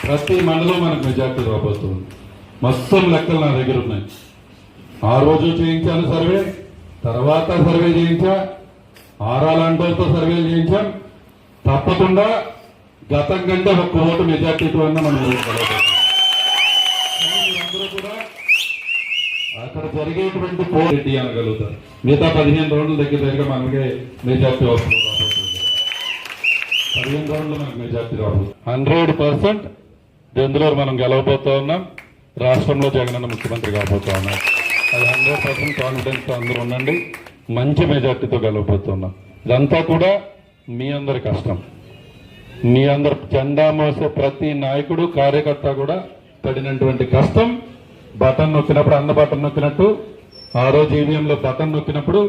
ప్రతి మండలం మనకు మెజార్టీ రాబోతుంది. మొత్తం లెక్కలు నా దగ్గర ఉన్నాయి. ఆ రోజు చేయించాను సర్వే, తర్వాత సర్వే చేయించా, ఆరాలంటోతో సర్వే చేయించాం. తప్పకుండా గతం కంటే ఒక్క ఓటు మెజార్టీతో అన్న మనం అందరూ కూడా అక్కడ జరిగేటువంటి రెడ్డి అనగలుగుతారు. మిగతా 15 రౌండ్ల దగ్గర మనకే మెజార్టీ వస్తుంది. 15 రౌండ్లు మనకు మెజార్టీ రాబోతుంది. 100% దెందులూరు మనం గెలవబోతా ఉన్నాం. రాష్ట్రంలో జగనన్న ముఖ్యమంత్రి కాబోతా ఉన్నాం. అది 100% కాన్ఫిడెన్స్ తో అందరూ ఉండండి. మంచి మెజార్టీతో గెలవబోతున్నాం. ఇదంతా కూడా మీ అందరి కష్టం. మీ అందరు జెండా మోసే ప్రతి నాయకుడు కార్యకర్త కూడా పడినటువంటి కష్టం. బటన్ నొక్కినప్పుడు అన్న బటన్ నొక్కినట్టు ఆ రోజు ఈవీఎంలో బటన్ నొక్కినప్పుడు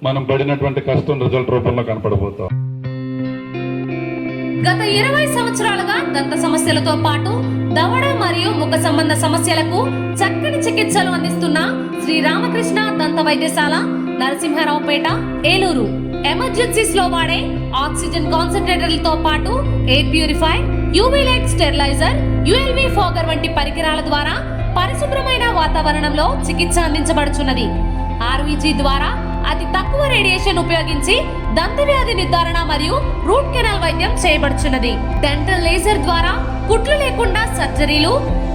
మనం పడినటువంటి కష్టం రిజల్ట్ రూపంలో కనపడబోతాం. గత 20 సంవత్సరాలుగా దంత సమస్యలతో పాటు దవడ మరియు ముఖ సంబంధ సమస్యలకు చక్కని చికిత్సలు అందిస్తున్న శ్రీ రామకృష్ణ దంత వైద్యశాల, నరసింహారావుపేట, ఏలూరు. ఎమర్జెన్సీస్ లో వాడే ఆక్సిజన్ కాన్సంట్రేటర్లతో పాటు air purify, UV light steriliser, ULV fogger వంటి పరికరాల ద్వారా పరిశుభ్రమైన వాతావరణంలో చికిత్స అందించబడుచున్నది. ఆర్వీజీ ద్వారా అతి తక్కువ రేడియేషన్ ఉపయోగించి దంత వ్యాధి నిర్ధారణ మరియు రూట్ కెనాల్ వైద్యం చేయబడుచున్నది. డెంటల్ లేజర్ ద్వారా కుట్లు లేకుండా సర్జరీలు,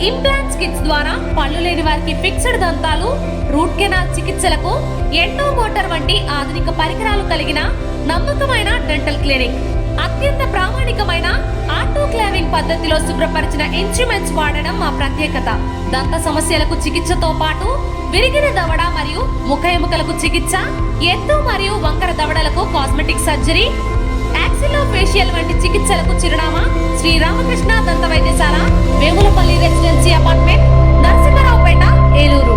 ఇంప్లాంట్స్ కిట్స్ ద్వారా పళ్ళు లేని వారికి ఫిక్స్డ్ దంతాలు, రూట్ కెనాల్ చికిత్సలకు ఎండో మోటార్ వంటి ఆధునిక పరికరాలు కలిగిన నమ్మకమైన డెంటల్ క్లినిక్. అత్యంత ప్రామాణికమైన ఆటోక్లావింగ్ పద్ధతిలో శుభ్రపరిచిన ఇన్స్ట్రుమెంట్స్ వాడడం మా ప్రత్యేకత. దంత సమస్యలకు చికిత్సతో పాటు విరిగిన దవడ మరియు ముఖ ఎముకలకు చికిత్స, ఎత్తు మరియు వంకర దవడలకు కాస్మెటిక్ సర్జరీ, యాక్సిలోఫేషియల్ వంటి చికిత్సలకు చిరునామా శ్రీ రామకృష్ణ దంత వైద్యశాల, వేములపల్లి రెసిడెన్సీ అపార్ట్మెంట్, నరసింహారావుపేట, ఏలూరు.